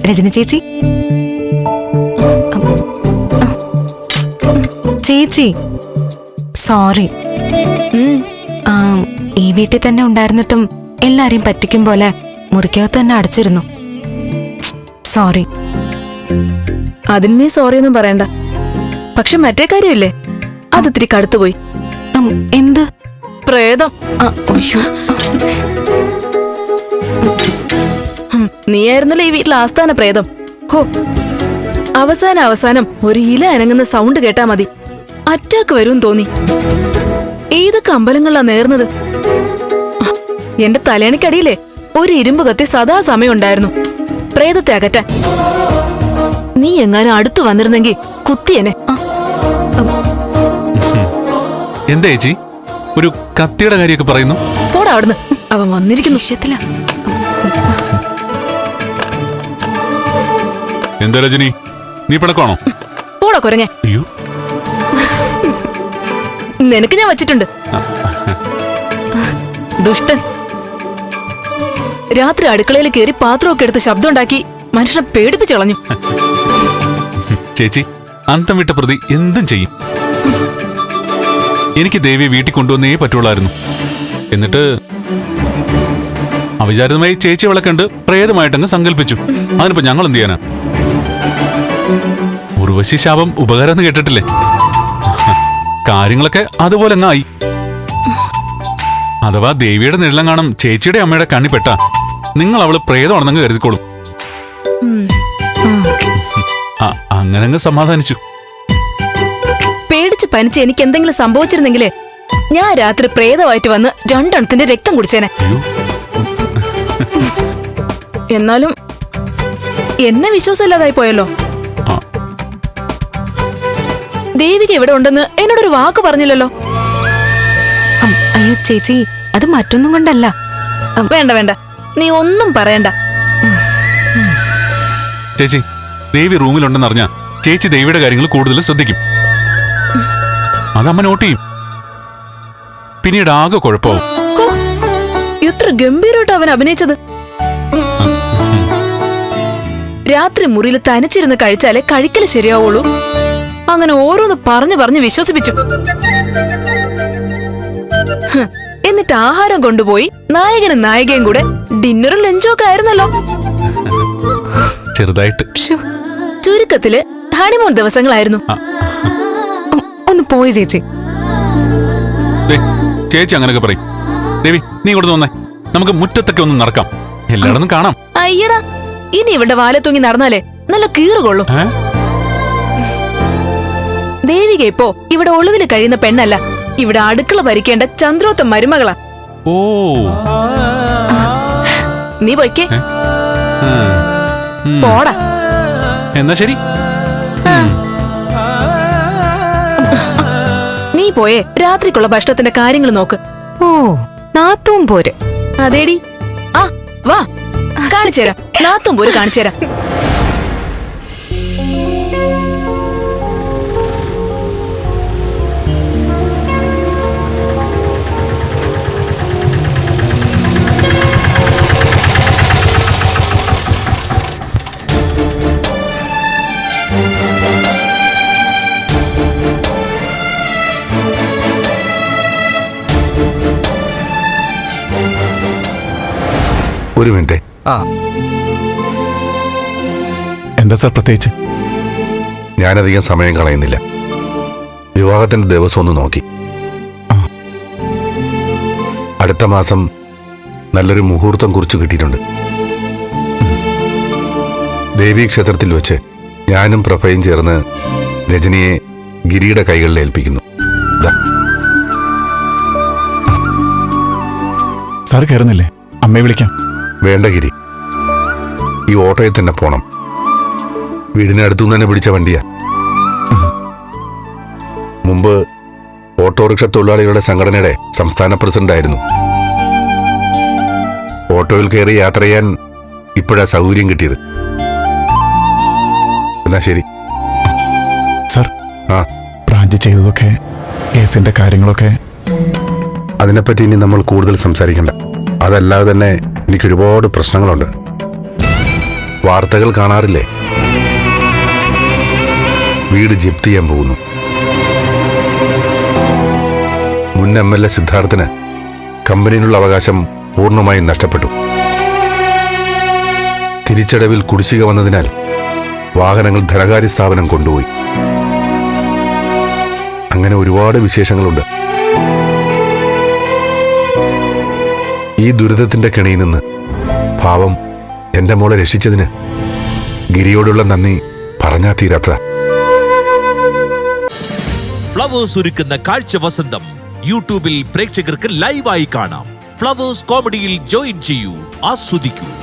രജനി ചേച്ചി, ചേച്ചി സോറി. ഈ വീട്ടിൽ തന്നെ ഉണ്ടായിരുന്നിട്ടും എല്ലാരെയും പറ്റിക്കും പോലെ മുറിക്കകത്ത് തന്നെ അടച്ചിരുന്നു. സോറി. അതിന് നീ സോറി ഒന്നും പറയണ്ട. പക്ഷെ മറ്റേ കാര്യമില്ലേ, അതിത്തിരി കടുത്തുപോയി. എന്ത്? പ്രേതം. നീയായിരുന്നല്ലോ ഈ വീട്ടിലെ ആസ്ഥാന പ്രേതം. ഹോ, അവസാനം ഒരു ഇല അനങ്ങുന്ന സൗണ്ട് കേട്ടാ മതി അറ്റാക്ക് വരും തോന്നി. ഏതൊക്കെ അമ്പലങ്ങളിലാ നേർന്നത്. എന്റെ തലേണിക്കടിയിലെ ഒരു ഇരുമ്പ് കത്തി സദാ സമയം ഉണ്ടായിരുന്നു പ്രേതത്തെ അകറ്റാൻ. നീ എങ്ങാനും അടുത്തു വന്നിരുന്നെങ്കിൽ കുത്തിയനെ. എന്താ ചേച്ചി ഒരു കത്തിയുടെ കാര്യമൊക്കെ പറയുന്നു? പോടാ അവിടുന്ന്, അവൻ വന്നിരിക്കുന്നു. വിഷയത്തില. എന്താ രജനി, നീ പിണക്കാണോ? പോടാ കുരങ്ങ. അയ്യോ, നിനക്ക് ഞാൻ വച്ചിട്ടുണ്ട്. ദുഷ്ടൻ. രാത്രി അടുക്കളയിൽ കയറി പാത്രമൊക്കെ എടുത്ത് ശബ്ദം ഉണ്ടാക്കി മനുഷ്യനെ പേടിപ്പിച്ചു കളഞ്ഞു. ചേച്ചി അന്തം വിട്ട പ്രതി എന്തും ചെയ്യും. എനിക്ക് ദേവിയെ വീട്ടിൽ കൊണ്ടുവന്നേ പറ്റുള്ളായിരുന്നു. എന്നിട്ട് അവിചാരിതമായി ചേച്ചി അവളെ കണ്ട് പ്രേതമായിട്ടങ്ങ് സങ്കല്പിച്ചു. അതിനിപ്പോ ഞങ്ങൾ എന്ത് ചെയ്യാനാ? ഉർവശി ശാപം ഉപകാരം എന്ന് കേട്ടിട്ടില്ലേ? കാര്യങ്ങളൊക്കെ അതുപോലെ അങ്ങ് ആയി. അഥവാ ദേവിയുടെ നിഴലങ്ങാണം ചേച്ചിയുടെ അമ്മയുടെ കണ്ണിപ്പെട്ട നിങ്ങൾ അവള് പ്രേതമാണെന്നങ്ങ് കരുതിക്കോളും. അങ്ങനങ്ങ് സമാധാനിച്ചു. പേടിച്ച് പനിച്ച് എനിക്ക് എന്തെങ്കിലും സംഭവിച്ചിരുന്നെങ്കിലേ ഞാൻ രാത്രി പ്രേതമായിട്ട് വന്ന് രണ്ടെണ്ണത്തിന്റെ രക്തം കുടിച്ചേനെ. എന്നാലും എന്നെ വിശ്വാസമില്ലാതായി പോയല്ലോ. ദേവിക ഇവിടെ ഉണ്ടെന്ന് എന്നോടൊരു വാക്ക് പറഞ്ഞില്ലല്ലോ. അയ്യോ ചേച്ചി, അത് മറ്റൊന്നും കൊണ്ടല്ല. വേണ്ട, നീ ഒന്നും പറയണ്ട. ചേച്ചി ദേവി റൂമിലുണ്ടെന്ന് അറിഞ്ഞാ ചേച്ചി ദേവിയുടെ കാര്യങ്ങൾ കൂടുതൽ ശ്രദ്ധിക്കും. അതമ്മ നോട്ട് ചെയ്യും. പിന്നീട് ആകെ കുഴപ്പമാവും. എത്ര ഗംഭീരമായിട്ട് അവൻ അഭിനയിച്ചത്. രാത്രി മുറിയിൽ തനിച്ചിരുന്ന് കഴിച്ചാലേ കഴിക്കല് ശരിയാവുള്ളൂ. അങ്ങനെ ഓരോന്ന് പറഞ്ഞു വിശ്വസിപ്പിച്ചു. എന്നിട്ട് ആഹാരം കൊണ്ടുപോയി നായകനും നായികയും കൂടെ ഡിന്നറും ലഞ്ചും ഒക്കെ ആയിരുന്നല്ലോ. ചെറുതായിട്ട്. ചുരുക്കത്തില് ഹണിമൂൺ ദിവസങ്ങളായിരുന്നു. ഒന്ന് പോയി ചേച്ചി. ചേച്ചി അങ്ങനെയൊക്കെ പറയും. ദേവി നീ ഇങ്ങോട്ട് വന്നേ, നമുക്ക് മുറ്റത്തൊക്കെ ഒന്ന് നടക്കാം, എല്ലായിടത്തും കാണാം. അയ്യടാ, ഇനി ഇവിടെ വാല തൂങ്ങി നടന്നാലേ നല്ല കീറുകൊള്ളും. ദേവിക ഇപ്പോ ഇവിടെ ഒളിവിൽ കഴിയുന്ന പെണ്ണല്ല, ഇവിടെ അടുക്കള ഭരിക്കേണ്ട ചന്ദ്രോത്ത മരുമകളാ. ഓ, നീ പോയിക്കേ. പോടാ. എന്നാ ശരി. നീ പോയേ രാത്രിക്കുള്ള ഭക്ഷണത്തിന്റെ കാര്യങ്ങൾ നോക്ക്. ഓ, നാത്തും പോര്. അതേടി. ആ വാ, കാണിച്ചേരാം. നാത്തും പോര് കാണിച്ചേരാം. ഒരു മിനിറ്റ്. എന്താ സാർ പ്രത്യേകിച്ച്? ഞാനധികം സമയം കളയുന്നില്ല. വിവാഹത്തിന്റെ ദിവസം ഒന്ന് നോക്കി. അടുത്ത മാസം നല്ലൊരു മുഹൂർത്തം കുറിച്ച് കിട്ടിയിട്ടുണ്ട്. ദേവീ ക്ഷേത്രത്തിൽ വെച്ച് ഞാനും പ്രഭയും ചേർന്ന് രജനിയെ ഗിരിയുടെ കൈകളിൽ ഏൽപ്പിക്കുന്നു. സാർ കയറുന്നില്ലേ? അമ്മയെ വിളിക്കാം. വേണ്ട ഗിരി, ഈ ഓട്ടോയിൽ തന്നെ പോണം. വീടിനടുത്തുനിന്ന് തന്നെ പിടിച്ച വണ്ടിയാ. മുമ്പ് ഓട്ടോറിക്ഷ തൊഴിലാളികളുടെ സംഘടനയുടെ സംസ്ഥാന പ്രസിഡന്റായിരുന്നു. ഓട്ടോയിൽ കയറി യാത്ര ചെയ്യാൻ ഇപ്പോഴാ സൗകര്യം കിട്ടിയത്. എന്നാ ശരി. സാർ, ബ്രാഞ്ച് ചെയ്തതൊക്കെ, കേസിന്റെ കാര്യങ്ങളൊക്കെ, അതിനെപ്പറ്റി ഇനി നമ്മൾ കൂടുതൽ സംസാരിക്കണ്ട. അതല്ലാതെ തന്നെ എനിക്കൊരുപാട് പ്രശ്നങ്ങളുണ്ട്. വാർത്തകൾ കാണാറില്ലേ? വീട് ജപ്തി ചെയ്യാൻ പോകുന്നു. മുൻ MLA സിദ്ധാർത്ഥന് കമ്പനിയിലുള്ള അവകാശം പൂർണ്ണമായും നഷ്ടപ്പെട്ടു. തിരിച്ചടവിൽ കുടിശ്ശിക വന്നതിനാൽ വാഹനങ്ങൾ ധനകാര്യ സ്ഥാപനം കൊണ്ടുപോയി. അങ്ങനെ ഒരുപാട് വിശേഷങ്ങളുണ്ട്. ഈ ദുരിതത്തിന്റെ കെണിയിൽ നിന്ന് പാവം എന്റെ മോളെ രക്ഷിച്ചതിന് ഗിരിയോടുള്ള നന്ദി പറഞ്ഞാ തീരാത്ത. ഫ്ലവേഴ്സ് ഒരുക്കുന്ന കാഴ്ച വസന്തം യൂട്യൂബിൽ പ്രേക്ഷകർക്ക് ലൈവായി കാണാം. ഫ്ലവേഴ്സ് കോമഡിയിൽ ജോയിൻ ചെയ്യൂ, ആസ്വദിക്കൂ.